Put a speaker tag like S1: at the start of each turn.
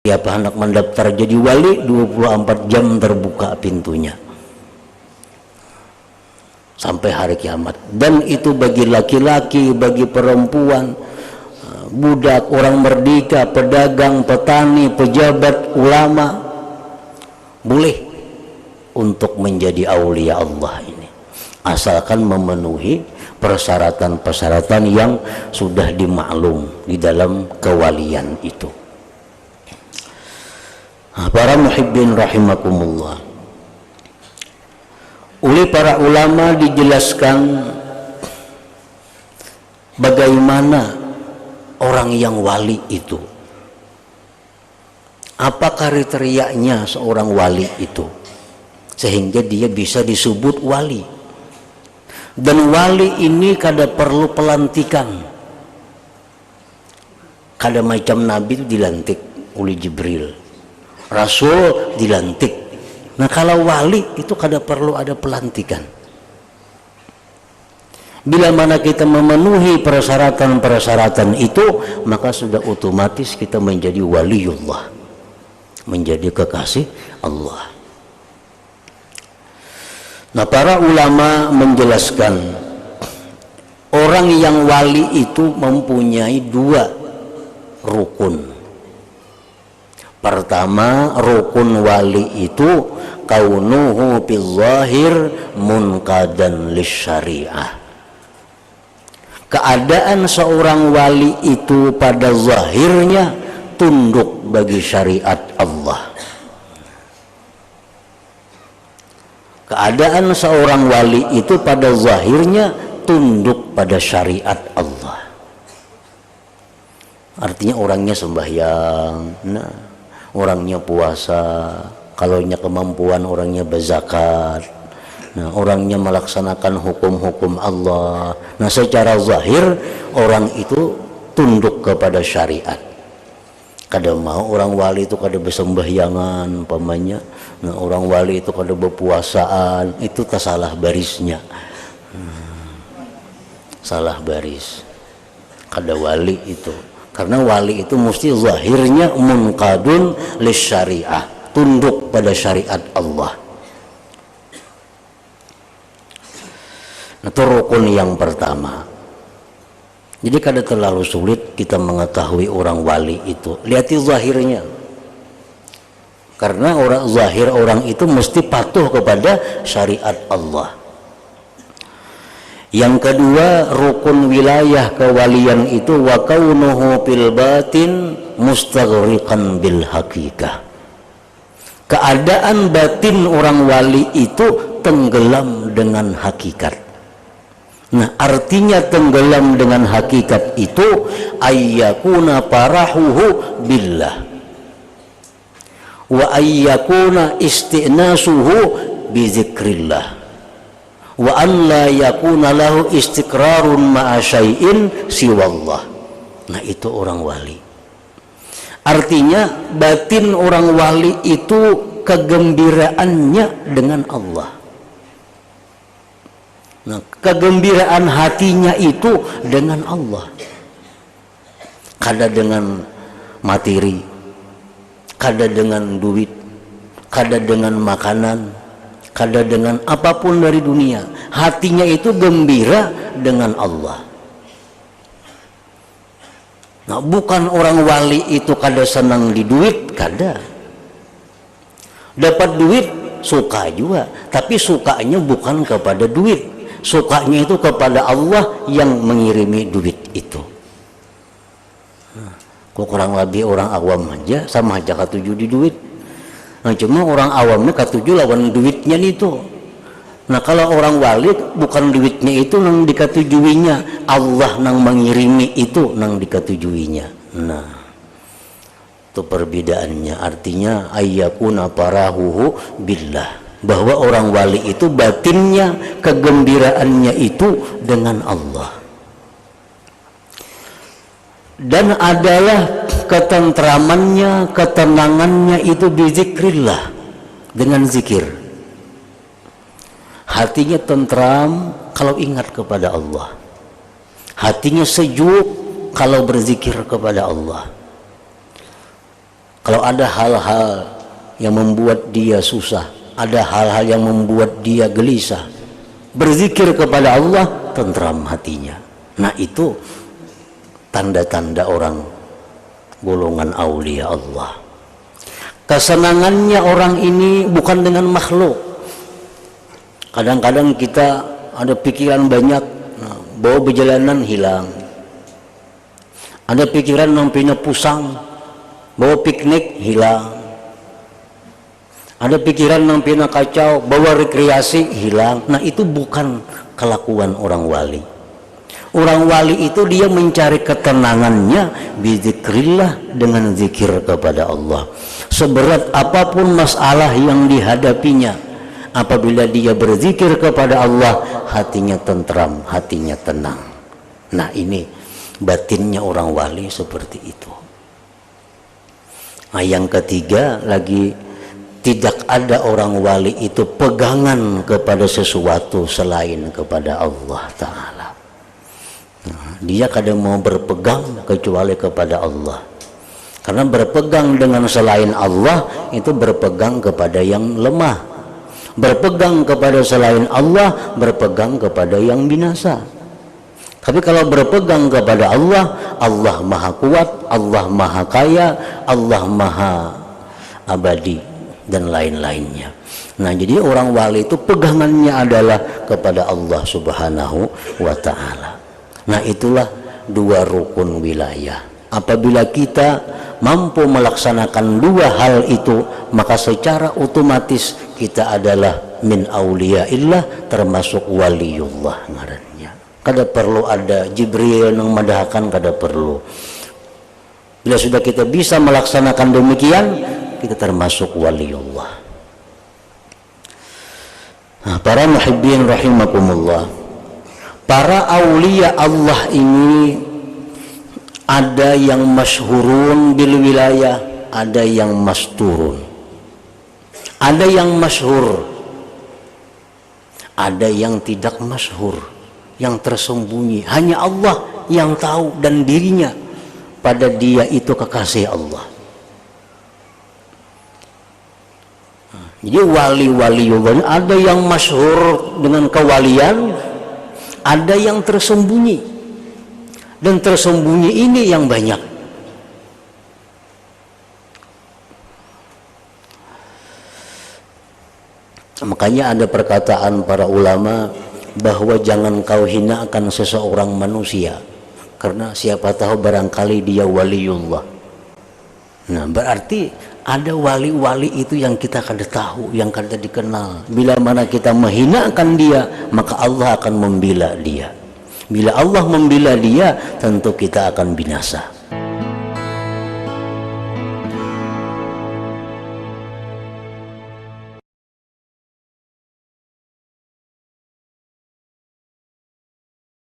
S1: Tiap anak mendaftar jadi wali 24 jam terbuka pintunya sampai hari kiamat. Dan itu bagi laki-laki, bagi perempuan, budak, orang merdeka, pedagang, petani, pejabat, ulama, boleh untuk menjadi aulia Allah ini, asalkan memenuhi persyaratan-persyaratan yang sudah dimaklum di dalam kewalian itu. Para muhibbin rahimakumullah, oleh para ulama dijelaskan bagaimana orang yang wali itu, apa kriterianya seorang wali itu sehingga dia bisa disebut wali. Dan wali ini kada perlu pelantikan, kada macam nabi itu dilantik oleh Jibril, rasul dilantik. Nah kalau wali itu kada perlu ada pelantikan. Bila mana kita memenuhi persyaratan-persyaratan itu, maka sudah otomatis kita menjadi waliullah, menjadi kekasih Allah. Nah para ulama menjelaskan orang yang wali itu mempunyai dua rukun. Pertama, rukun wali itu kaunuhu bil zahir munqadan lisyariah. Keadaan seorang wali itu pada zahirnya tunduk bagi syariat Allah. Keadaan seorang wali itu pada zahirnya tunduk pada syariat Allah. Artinya orangnya sembahyang, nah, orangnya puasa, kalaunya kemampuan orangnya berzakat, nah, orangnya melaksanakan hukum-hukum Allah. Nah secara zahir orang itu tunduk kepada syariat. Kada mau orang wali itu kada bersembahyangan umpamanya, nah, orang wali itu kada berpuasaan, itu salah barisnya, salah baris. Kada wali itu, karena wali itu mesti zahirnya munqadun lisyariah, tunduk pada syariat Allah. Itu rukun yang pertama. Jadi kada terlalu sulit kita mengetahui orang wali itu, lihati zahirnya. Karena orang zahir orang itu mesti patuh kepada syariat Allah. Yang kedua, rukun wilayah kewalian itu wa kaunuhu fil batin mustaghriqan bil haqiqah. Keadaan batin orang wali itu tenggelam dengan hakikat. Nah artinya tenggelam dengan hakikat itu ayyakuna parahuhu billah wa ayyakuna istinasuhu bizikrillah wa an la yakuna lahu istiqrarun ma'a syai'in siwallah. Nah itu orang wali. Artinya batin orang wali itu kegembiraannya dengan Allah. Nah, kegembiraan hatinya itu dengan Allah, kada dengan materi, kada dengan duit, kada dengan makanan, kada dengan apapun dari dunia. Hatinya itu gembira dengan Allah. Nah, bukan orang wali itu kada senang di duit, kada. Dapat duit suka juga, tapi sukanya bukan kepada duit. Sukanya itu kepada Allah yang mengirimi duit itu. Nah, kok kurang lebih orang awam aja sama aja katuju di duit. Nah, cuma orang awamnya katuju lawan duitnya itu. Nah kalau orang wali bukan duitnya itu nang dikatujuinya, Allah nang mengirimi itu nang dikatujuinya. Nah itu perbedaannya. Artinya ayyakuna parahuhu billah, bahwa orang wali itu batinnya, kegembiraannya itu dengan Allah. Dan adalah ketentramannya, ketenangannya itu bizikrillah, dengan zikir. Hatinya tentram kalau ingat kepada Allah. Hatinya sejuk kalau berzikir kepada Allah. Kalau ada hal-hal yang membuat dia susah, ada hal-hal yang membuat dia gelisah, berzikir kepada Allah, tentram hatinya. Nah, itu tanda-tanda orang golongan aulia Allah. Kesenangannya orang ini bukan dengan makhluk. Kadang-kadang kita ada pikiran banyak, bawa perjalanan hilang. Ada pikiran nampinya pusang, bawa piknik hilang. Ada pikiran nampinya kacau, bawa rekreasi hilang. Nah, itu bukan kelakuan orang wali. Orang wali itu dia mencari ketenangannya bizikrillah, dengan zikir kepada Allah. Seberat apapun masalah yang dihadapinya, apabila dia berzikir kepada Allah, hatinya tentram, hatinya tenang. Nah, ini batinnya orang wali seperti itu. Nah, yang ketiga lagi, tidak ada orang wali itu pegangan kepada sesuatu selain kepada Allah Ta'ala. Nah, dia kadang mau berpegang kecuali kepada Allah. Karena berpegang dengan selain Allah itu berpegang kepada yang lemah. Berpegang kepada selain Allah berpegang kepada yang binasa. Tapi kalau berpegang kepada Allah, Allah maha kuat, Allah maha kaya, Allah maha abadi, dan lain-lainnya. Nah, jadi orang wali itu pegangannya adalah kepada Allah Subhanahu wa Ta'ala. Nah, itulah dua rukun wilayah. Apabila kita mampu melaksanakan dua hal itu, maka secara otomatis kita adalah min auliyaillah, termasuk waliullah ngarannya. Kada perlu ada Jibril yang madahkan, kada perlu. Bila sudah kita bisa melaksanakan demikian, kita termasuk waliullah. Nah, para muhibbin rahimakumullah, para aulia Allah ini ada yang masyhurun bil wilayah, ada yang masturun. Ada yang masyhur, ada yang tidak masyhur, yang tersembunyi. Hanya Allah yang tahu, dan dirinya pada dia itu kekasih Allah. Jadi wali-wali ada yang masyhur dengan kewalian, ada yang tersembunyi, dan tersembunyi ini yang banyak. Makanya ada perkataan para ulama bahwa jangan kau hinakan seseorang manusia, karena siapa tahu barangkali dia waliullah. Nah, berarti ada wali-wali itu yang kita kada tahu, yang kada dikenal. Bila mana kita menghinakan dia, maka Allah akan membela dia. Bila Allah membela dia, tentu kita akan binasa.